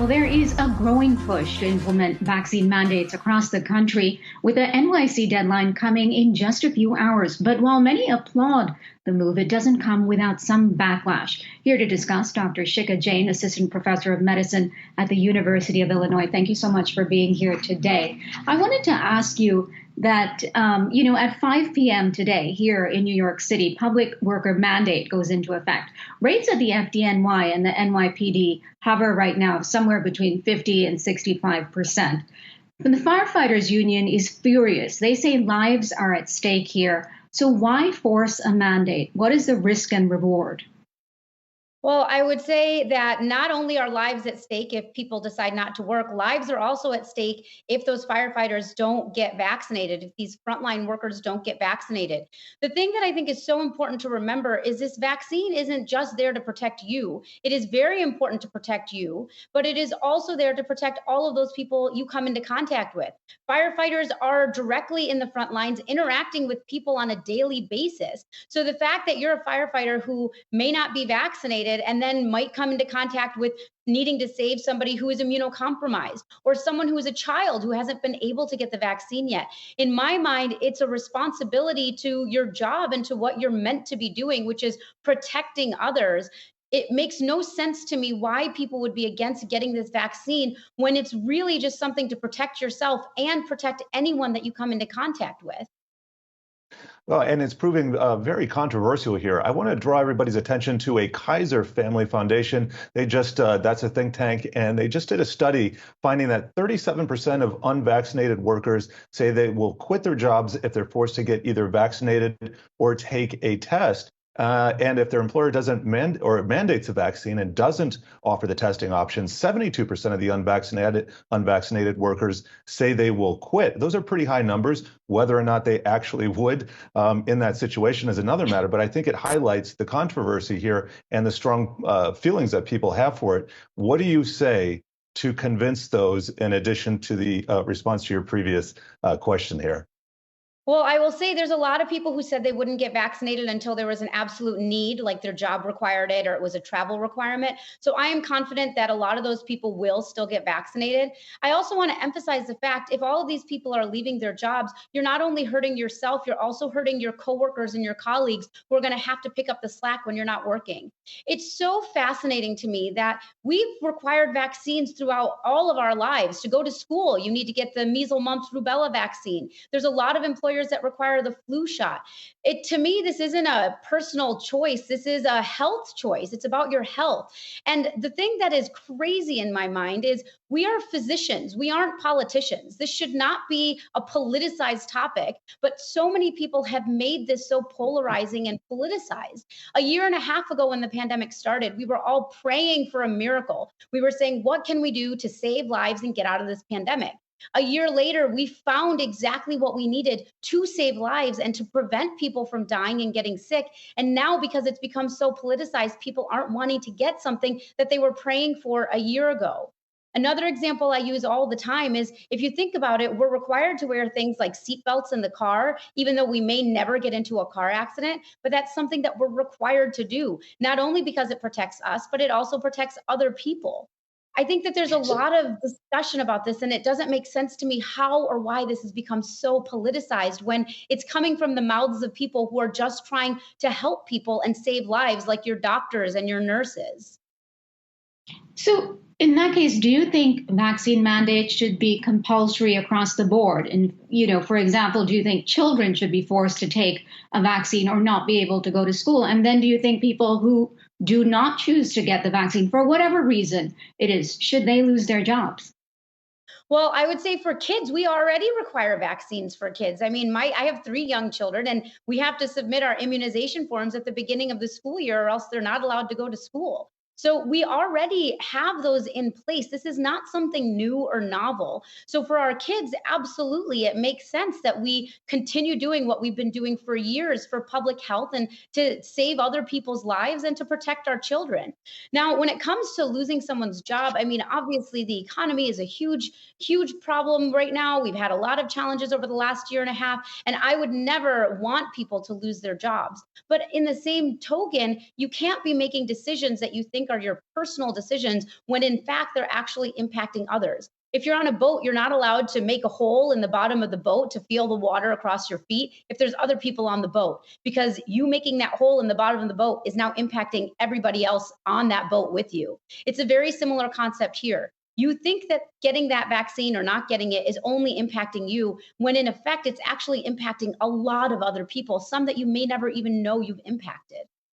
Well, there is a growing push to implement vaccine mandates across the country, with the NYC deadline coming in just a few hours. But while many applaud the move, it doesn't come without some backlash. Here to discuss, Dr. Shikha Jain, Assistant Professor of Medicine at the University of Illinois. Thank you so much for being here today. I wanted to ask you that, at 5 p.m. today here in New York City, public worker mandate goes into effect. Rates at the FDNY and the NYPD hover right now somewhere between 50 and 65%. And the firefighters union is furious. They say lives are at stake here. So why force a mandate? What is the risk and reward? Well, I would say that not only are lives at stake if people decide not to work, lives are also at stake if those firefighters don't get vaccinated, if these frontline workers don't get vaccinated. The thing that I think is so important to remember is this vaccine isn't just there to protect you. It is very important to protect you, but it is also there to protect all of those people you come into contact with. Firefighters are directly in the front lines interacting with people on a daily basis. So the fact that you're a firefighter who may not be vaccinated and then might come into contact with needing to save somebody who is immunocompromised or someone who is a child who hasn't been able to get the vaccine yet. In my mind, it's a responsibility to your job and to what you're meant to be doing, which is protecting others. It makes no sense to me why people would be against getting this vaccine when it's really just something to protect yourself and protect anyone that you come into contact with. Well, and it's proving very controversial here. I want to draw everybody's attention to a Kaiser Family Foundation. They just, that's a think tank, and they just did a study finding that 37% of unvaccinated workers say they will quit their jobs if they're forced to get either vaccinated or take a test. And if their employer doesn't mandates a vaccine and doesn't offer the testing option, 72% of the unvaccinated workers say they will quit. Those are pretty high numbers. Whether or not they actually would in that situation is another matter. But I think it highlights the controversy here and the strong feelings that people have for it. What do you say to convince those, in addition to the response to your previous question here? Well, I will say there's a lot of people who said they wouldn't get vaccinated until there was an absolute need, like their job required it or it was a travel requirement. So I am confident that a lot of those people will still get vaccinated. I also want to emphasize the fact if all of these people are leaving their jobs, you're not only hurting yourself, you're also hurting your coworkers and your colleagues who are going to have to pick up the slack when you're not working. It's so fascinating to me that we've required vaccines throughout all of our lives. To go to school, you need to get the measles, mumps, rubella vaccine. There's a lot of employers that require the flu shot. To me, this isn't a personal choice. This is a health choice. It's about your health. And the thing that is crazy in my mind is we are physicians. We aren't politicians. This should not be a politicized topic, but so many people have made this so polarizing and politicized. A year and a half ago when the pandemic started, we were all praying for a miracle. We were saying, what can we do to save lives and get out of this pandemic? A year later, we found exactly what we needed to save lives and to prevent people from dying and getting sick. And now, because it's become so politicized, people aren't wanting to get something that they were praying for a year ago. Another example I use all the time is if you think about it, we're required to wear things like seatbelts in the car, even though we may never get into a car accident. But that's something that we're required to do, not only because it protects us, but it also protects other people. I think that there's a lot of discussion about this, and it doesn't make sense to me how or why this has become so politicized when it's coming from the mouths of people who are just trying to help people and save lives, like your doctors and your nurses. So in that case, do you think vaccine mandates should be compulsory across the board? And, for example, do you think children should be forced to take a vaccine or not be able to go to school? And then do you think people who do not choose to get the vaccine for whatever reason it is, should they lose their jobs? Well, I would say for kids, we already require vaccines for kids. I mean, I have 3 young children, and we have to submit our immunization forms at the beginning of the school year, or else they're not allowed to go to school. So we already have those in place. This is not something new or novel. So for our kids, absolutely, it makes sense that we continue doing what we've been doing for years for public health and to save other people's lives and to protect our children. Now, when it comes to losing someone's job, I mean, obviously the economy is a huge, huge problem right now. We've had a lot of challenges over the last year and a half, and I would never want people to lose their jobs. But in the same token, you can't be making decisions that you think think are your personal decisions when in fact they're actually impacting others. If you're on a boat, you're not allowed to make a hole in the bottom of the boat to feel the water across your feet if there's other people on the boat, because you making that hole in the bottom of the boat is now impacting everybody else on that boat with you. It's a very similar concept here. You think that getting that vaccine or not getting it is only impacting you, when in effect, it's actually impacting a lot of other people, some that you may never even know you've impacted.